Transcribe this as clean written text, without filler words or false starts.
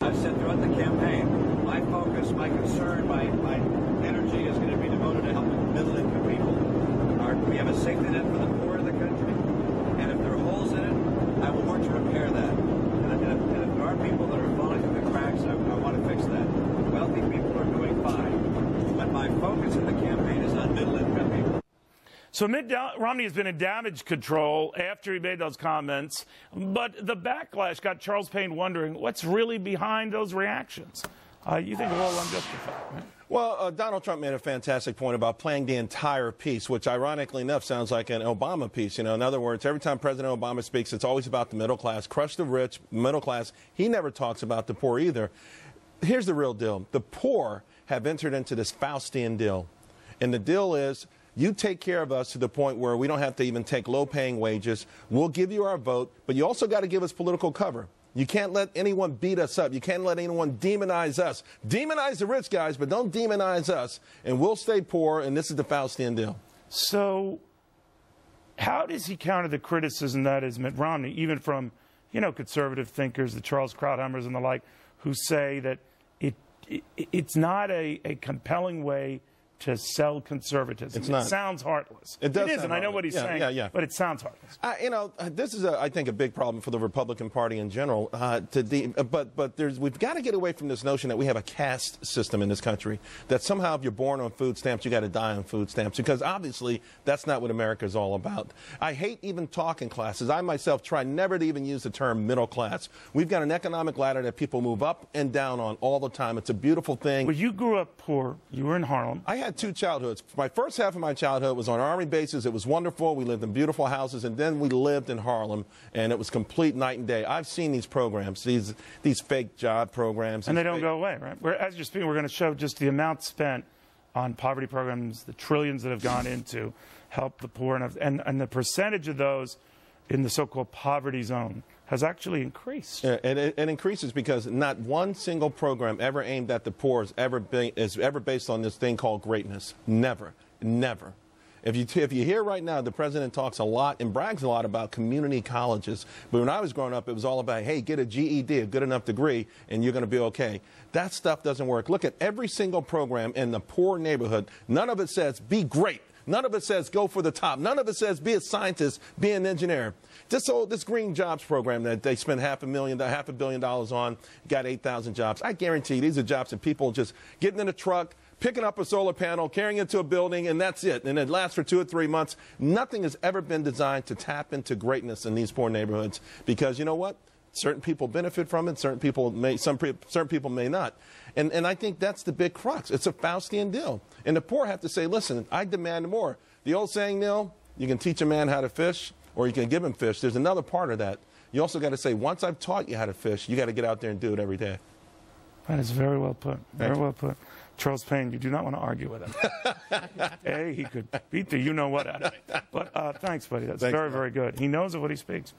I've said throughout the campaign, my focus, my concern, my energy is going to be devoted to helping middle-income people. We have a safety net for the poor in the country, and if there are holes in it, I will work to repair that. And if there are people that are falling through the cracks, I want to fix that. Wealthy people are doing fine, but my focus in the campaign is on middle-income people. So Mitt Romney has been in damage control after he made those comments, but the backlash got Charles Payne wondering what's really behind those reactions. You think they're all unjustified, right? Well, Donald Trump made a fantastic point about playing the entire piece, which ironically enough sounds like an Obama piece. You know, in other words, every time President Obama speaks, it's always about the middle class, crush the rich, middle class. He never talks about the poor either. Here's the real deal. The poor have entered into this Faustian deal. And the deal is, you take care of us to the point where we don't have to even take low-paying wages. We'll give you our vote, but you also got to give us political cover. You can't let anyone beat us up. You can't let anyone demonize us. Demonize the rich guys, but don't demonize us. And we'll stay poor, and this is the Faustian deal. So how does he counter the criticism that is Mitt Romney, even from, you know, conservative thinkers, the Charles Krauthammers and the like, who say that it's not a compelling way to sell conservatism? It's not. It sounds heartless. It does. It isn't. I know what he's saying. But it sounds heartless. You know, this is, I think, a big problem for the Republican Party in general. But we've got to get away from this notion that we have a caste system in this country, that somehow if you're born on food stamps, you got to die on food stamps, because obviously that's not what America is all about. I hate even talking classes. I myself try never to even use the term middle class. We've got an economic ladder that people move up and down on all the time. It's a beautiful thing. Well, you grew up poor. You were in Harlem. I had two childhoods. My first half of my childhood was on Army bases. It was wonderful. We lived in beautiful houses, and then we lived in Harlem, and it was complete night and day. I've seen these programs, these fake job programs. And they don't go away, right? As you're speaking, we're going to show just the amount spent on poverty programs, the trillions that have gone into help the poor, and the percentage of those in the so-called poverty zone has actually increased. Yeah, and it increases because not one single program ever aimed at the poor is ever based on this thing called greatness. Never. Never. If you hear right now, the president talks a lot and brags a lot about community colleges. But when I was growing up, it was all about, hey, get a GED, a good enough degree, and you're going to be okay. That stuff doesn't work. Look at every single program in the poor neighborhood. None of it says be great. None of it says go for the top. None of it says be a scientist, be an engineer. This green jobs program that they spent $500 million on got 8,000 jobs. I guarantee you, these are jobs that people just getting in a truck, picking up a solar panel, carrying it to a building, and that's it. And it lasts for 2 or 3 months. Nothing has ever been designed to tap into greatness in these poor neighborhoods, because you know what? Certain people benefit from it. Certain people may not. And I think that's the big crux. It's a Faustian deal. And the poor have to say, listen, I demand more. The old saying, Neil, you can teach a man how to fish, or you can give him fish. There's another part of that. You also got to say, once I've taught you how to fish, you got to get out there and do it every day. That is very well put. Very well put. Charles Payne, you do not want to argue with him. He could beat the you-know-what out of me. But thanks, buddy. That's very, very good. He knows of what he speaks.